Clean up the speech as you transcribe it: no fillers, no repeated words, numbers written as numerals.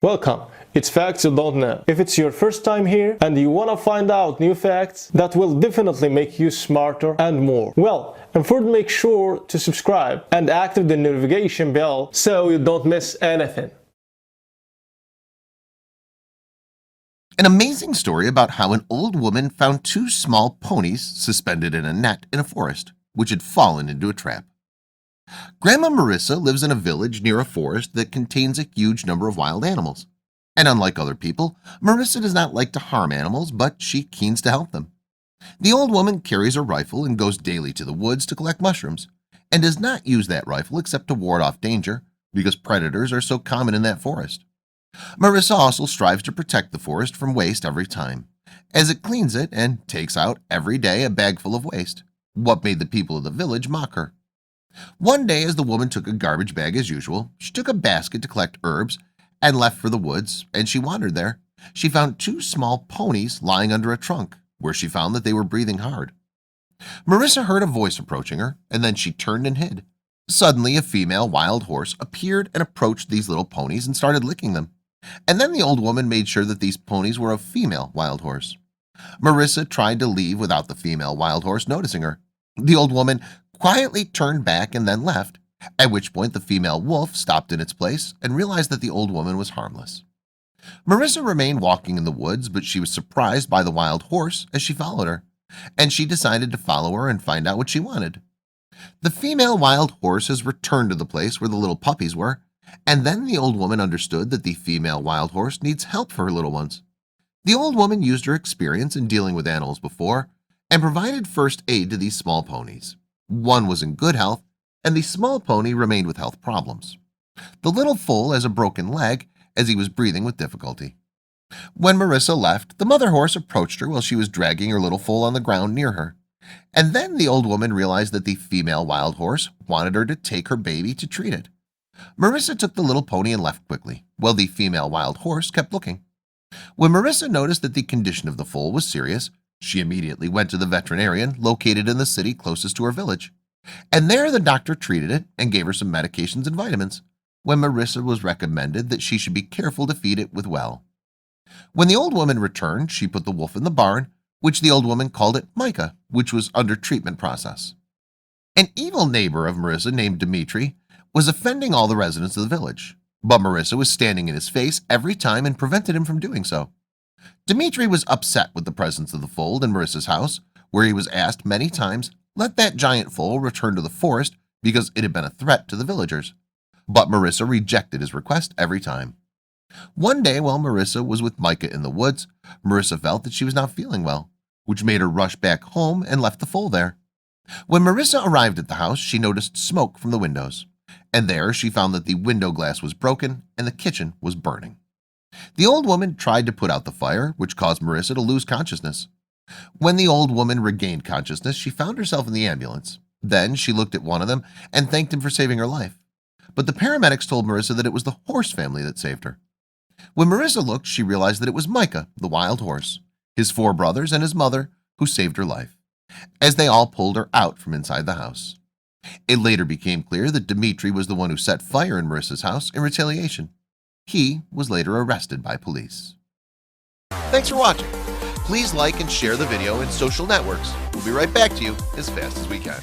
Welcome! It's Facts You Don't Know. If it's your first time here and you want to find out new facts that will definitely make you smarter and more, and first make sure to subscribe and activate the notification bell so you don't miss anything. An amazing story about how an old woman found two small ponies suspended in a net in a forest, which had fallen into a trap. Grandma Marissa lives in a village near a forest that contains a huge number of wild animals. And unlike other people, Marissa does not like to harm animals, but she keens to help them. The old woman carries a rifle and goes daily to the woods to collect mushrooms, and does not use that rifle except to ward off danger, because predators are so common in that forest. Marissa also strives to protect the forest from waste every time, as it cleans it and takes out every day a bag full of waste, what made the people of the village mock her. One day, as the woman took a garbage bag as usual, she took a basket to collect herbs and left for the woods, and she wandered there. She found two small ponies lying under a trunk, where she found that they were breathing hard. Marissa heard a voice approaching her, and then she turned and hid. Suddenly, a female wild horse appeared and approached these little ponies and started licking them. And then the old woman made sure that these ponies were a female wild horse. Marissa tried to leave without the female wild horse noticing her. The old woman quietly turned back and then left, at which point the female wolf stopped in its place and realized that the old woman was harmless. Marissa remained walking in the woods, but she was surprised by the wild horse as she followed her, and she decided to follow her and find out what she wanted. The female wild horse has returned to the place where the little puppies were, and then the old woman understood that the female wild horse needs help for her little ones. The old woman used her experience in dealing with animals before and provided first aid to these small ponies. One was in good health, and the small pony remained with health problems. The little foal has a broken leg as he was breathing with difficulty. When Marissa left, the mother horse approached her while she was dragging her little foal on the ground near her. And then the old woman realized that the female wild horse wanted her to take her baby to treat it. Marissa took the little pony and left quickly, while the female wild horse kept looking. When Marissa noticed that the condition of the foal was serious, she immediately went to the veterinarian located in the city closest to her village. And there the doctor treated it and gave her some medications and vitamins, when Marissa was recommended that she should be careful to feed it with well. When the old woman returned, she put the wolf in the barn, which the old woman called it Micah, which was under treatment process. An evil neighbor of Marissa named Dimitri was offending all the residents of the village, but Marissa was standing in his face every time and prevented him from doing so. Dimitri was upset with the presence of the foal in Marissa's house, where he was asked many times, let that giant foal return to the forest because it had been a threat to the villagers. But Marissa rejected his request every time. One day while Marissa was with Micah in the woods, Marissa felt that she was not feeling well, which made her rush back home and left the foal there. When Marissa arrived at the house, she noticed smoke from the windows, and there she found that the window glass was broken and the kitchen was burning. The old woman tried to put out the fire, which caused Marissa to lose consciousness. When the old woman regained consciousness, she found herself in the ambulance. Then she looked at one of them and thanked him for saving her life. But the paramedics told Marissa that it was the horse family that saved her. When Marissa looked, she realized that it was Micah, the wild horse, his 4 brothers and his mother, who saved her life, as they all pulled her out from inside the house. It later became clear that Dimitri was the one who set fire in Marissa's house in retaliation. He was later arrested by police. Thanks for watching. Please like and share the video in social networks. We'll be right back to you as fast as we can.